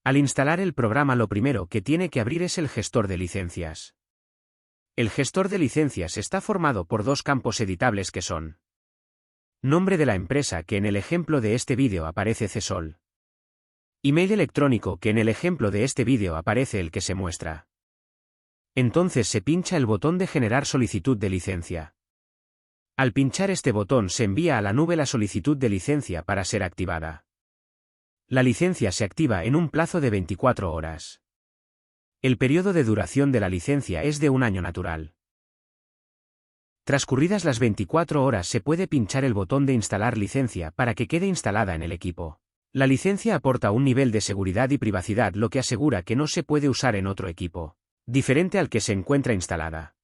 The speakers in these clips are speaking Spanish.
Al instalar el programa lo primero que tiene que abrir es el gestor de licencias. El gestor de licencias está formado por dos campos editables que son: nombre de la empresa, que en el ejemplo de este vídeo aparece CESOL. Email electrónico, que en el ejemplo de este vídeo aparece el que se muestra. Entonces se pincha el botón de generar solicitud de licencia. Al pinchar este botón se envía a la nube la solicitud de licencia para ser activada. La licencia se activa en un plazo de 24 horas. El periodo de duración de la licencia es de 1 año natural. Transcurridas las 24 horas se puede pinchar el botón de instalar licencia para que quede instalada en el equipo. La licencia aporta un nivel de seguridad y privacidad, lo que asegura que no se puede usar en otro equipo diferente al que se encuentra instalada.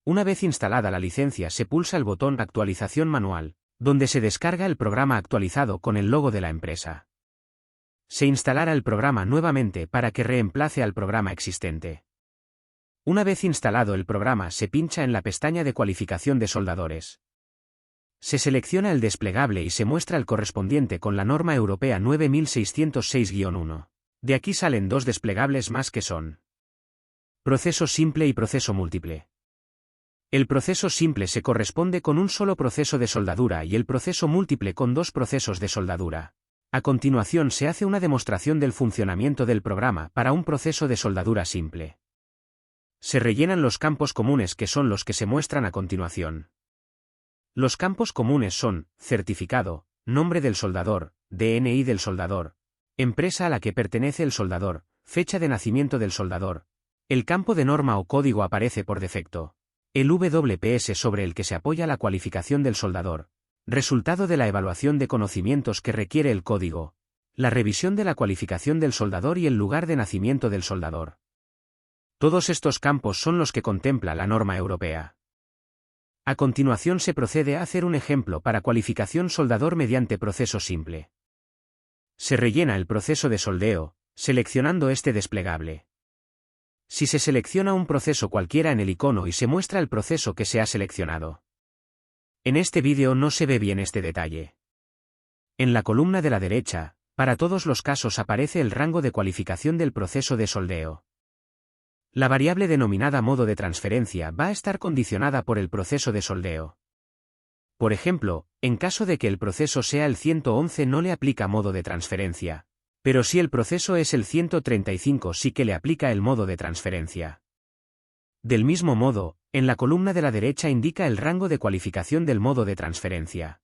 Una vez instalada la licencia se pulsa el botón Actualización manual, donde se descarga el programa actualizado con el logo de la empresa. Se instalará el programa nuevamente para que reemplace al programa existente. Una vez instalado el programa se pincha en la pestaña de cualificación de soldadores. Se selecciona el desplegable y se muestra el correspondiente con la norma europea 9606-1. De aquí salen dos desplegables más que son proceso simple y proceso múltiple. El proceso simple se corresponde con un solo proceso de soldadura y el proceso múltiple con dos procesos de soldadura. A continuación se hace una demostración del funcionamiento del programa para un proceso de soldadura simple. Se rellenan los campos comunes, que son los que se muestran a continuación. Los campos comunes son certificado, nombre del soldador, DNI del soldador, empresa a la que pertenece el soldador, fecha de nacimiento del soldador. El campo de norma o código aparece por defecto. El WPS sobre el que se apoya la cualificación del soldador. Resultado de la evaluación de conocimientos que requiere el código. La revisión de la cualificación del soldador y el lugar de nacimiento del soldador. Todos estos campos son los que contempla la norma europea. A continuación se procede a hacer un ejemplo para cualificación soldador mediante proceso simple. Se rellena el proceso de soldeo, seleccionando este desplegable. Si se selecciona un proceso cualquiera en el icono y se muestra el proceso que se ha seleccionado. En este vídeo no se ve bien este detalle. En la columna de la derecha, para todos los casos aparece el rango de cualificación del proceso de soldeo. La variable denominada modo de transferencia va a estar condicionada por el proceso de soldeo. Por ejemplo, en caso de que el proceso sea el 111 no le aplica modo de transferencia, pero si el proceso es el 135 sí que le aplica el modo de transferencia. Del mismo modo, en la columna de la derecha indica el rango de cualificación del modo de transferencia.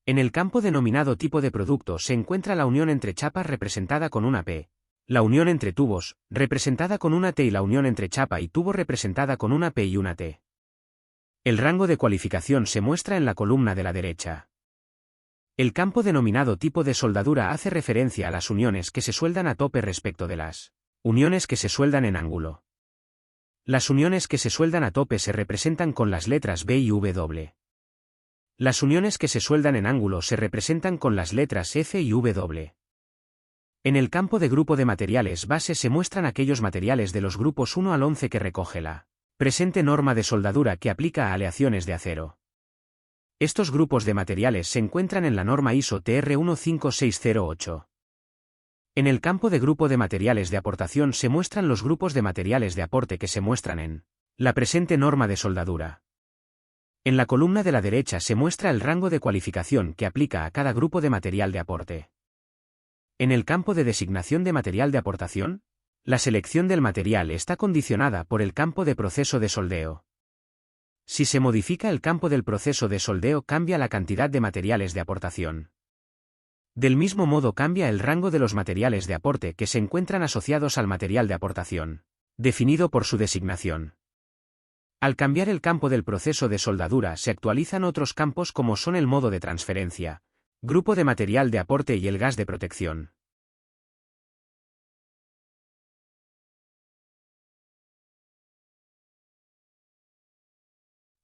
En el campo denominado tipo de producto se encuentra la unión entre chapas representada con una P, la unión entre tubos, representada con una T y la unión entre chapa y tubo representada con una P y una T. El rango de cualificación se muestra en la columna de la derecha. El campo denominado tipo de soldadura hace referencia a las uniones que se sueldan a tope respecto de las uniones que se sueldan en ángulo. Las uniones que se sueldan a tope se representan con las letras B y W. Las uniones que se sueldan en ángulo se representan con las letras F y W. En el campo de grupo de materiales base se muestran aquellos materiales de los grupos 1 al 11 que recoge la presente norma de soldadura que aplica a aleaciones de acero. Estos grupos de materiales se encuentran en la norma ISO TR 15608. En el campo de grupo de materiales de aportación se muestran los grupos de materiales de aporte que se muestran en la presente norma de soldadura. En la columna de la derecha se muestra el rango de cualificación que aplica a cada grupo de material de aporte. En el campo de designación de material de aportación, la selección del material está condicionada por el campo de proceso de soldeo. Si se modifica el campo del proceso de soldeo cambia la cantidad de materiales de aportación. Del mismo modo cambia el rango de los materiales de aporte que se encuentran asociados al material de aportación, definido por su designación. Al cambiar el campo del proceso de soldadura se actualizan otros campos como son el modo de transferencia, grupo de material de aporte y el gas de protección.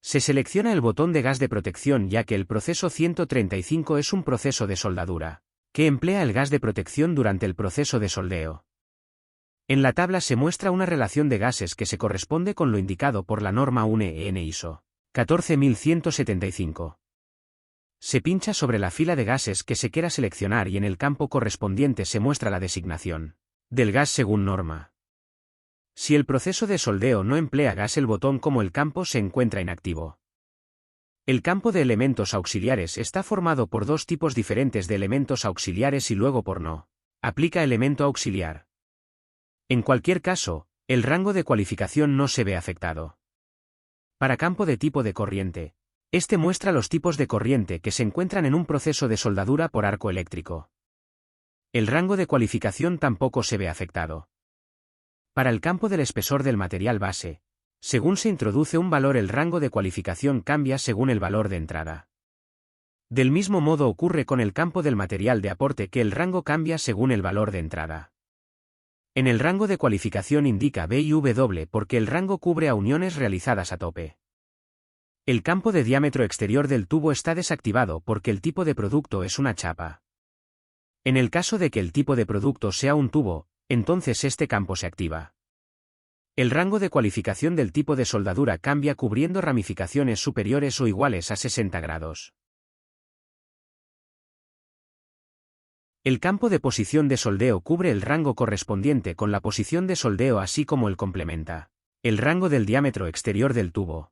Se selecciona el botón de gas de protección ya que el proceso 135 es un proceso de soldadura, que emplea el gas de protección durante el proceso de soldeo. En la tabla se muestra una relación de gases que se corresponde con lo indicado por la norma UNE-EN ISO 14175. Se pincha sobre la fila de gases que se quiera seleccionar y en el campo correspondiente se muestra la designación del gas según norma. Si el proceso de soldeo no emplea gas, el botón como el campo se encuentra inactivo. El campo de elementos auxiliares está formado por dos tipos diferentes de elementos auxiliares y luego por no aplica elemento auxiliar. En cualquier caso, el rango de cualificación no se ve afectado. Para campo de tipo de corriente, este muestra los tipos de corriente que se encuentran en un proceso de soldadura por arco eléctrico. El rango de cualificación tampoco se ve afectado. Para el campo del espesor del material base, según se introduce un valor, el rango de cualificación cambia según el valor de entrada. Del mismo modo ocurre con el campo del material de aporte, que el rango cambia según el valor de entrada. En el rango de cualificación indica B y W porque el rango cubre a uniones realizadas a tope. El campo de diámetro exterior del tubo está desactivado porque el tipo de producto es una chapa. En el caso de que el tipo de producto sea un tubo, entonces este campo se activa. El rango de cualificación del tipo de soldadura cambia cubriendo ramificaciones superiores o iguales a 60 grados. El campo de posición de soldeo cubre el rango correspondiente con la posición de soldeo, así como el complementa el rango del diámetro exterior del tubo.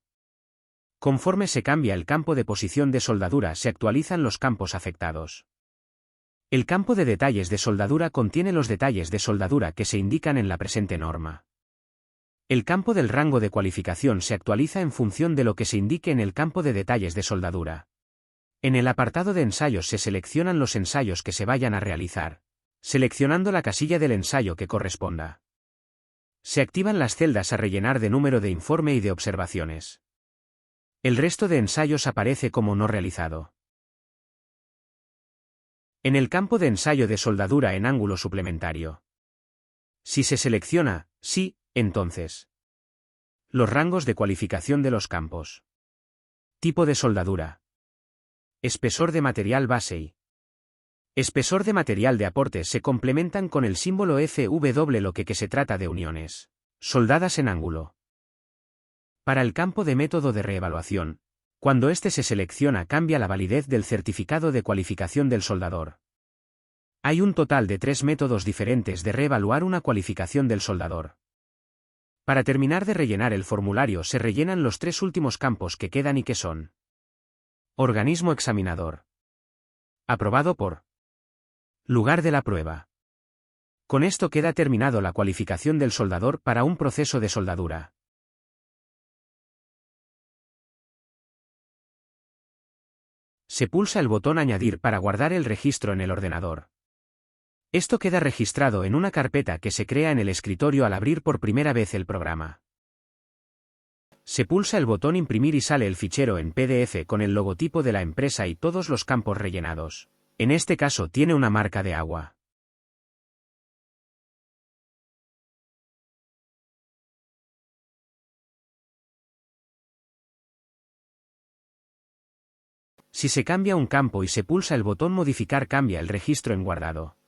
Conforme se cambia el campo de posición de soldadura, se actualizan los campos afectados. El campo de detalles de soldadura contiene los detalles de soldadura que se indican en la presente norma. El campo del rango de cualificación se actualiza en función de lo que se indique en el campo de detalles de soldadura. En el apartado de ensayos se seleccionan los ensayos que se vayan a realizar, seleccionando la casilla del ensayo que corresponda. Se activan las celdas a rellenar de número de informe y de observaciones. El resto de ensayos aparece como no realizado. En el campo de ensayo de soldadura en ángulo suplementario, si se selecciona sí, entonces los rangos de cualificación de los campos. Tipo de soldadura. Espesor de material base y espesor de material de aporte se complementan con el símbolo FW, lo que se trata de uniones soldadas en ángulo. Para el campo de método de reevaluación, cuando éste se selecciona cambia la validez del certificado de cualificación del soldador. Hay un total de 3 métodos diferentes de reevaluar una cualificación del soldador. Para terminar de rellenar el formulario se rellenan los 3 últimos campos que quedan y que son: organismo examinador. Aprobado por. Lugar de la prueba. Con esto queda terminado la cualificación del soldador para un proceso de soldadura. Se pulsa el botón Añadir para guardar el registro en el ordenador. Esto queda registrado en una carpeta que se crea en el escritorio al abrir por primera vez el programa. Se pulsa el botón Imprimir y sale el fichero en PDF con el logotipo de la empresa y todos los campos rellenados. En este caso tiene una marca de agua. Si se cambia un campo y se pulsa el botón Modificar, cambia el registro en guardado.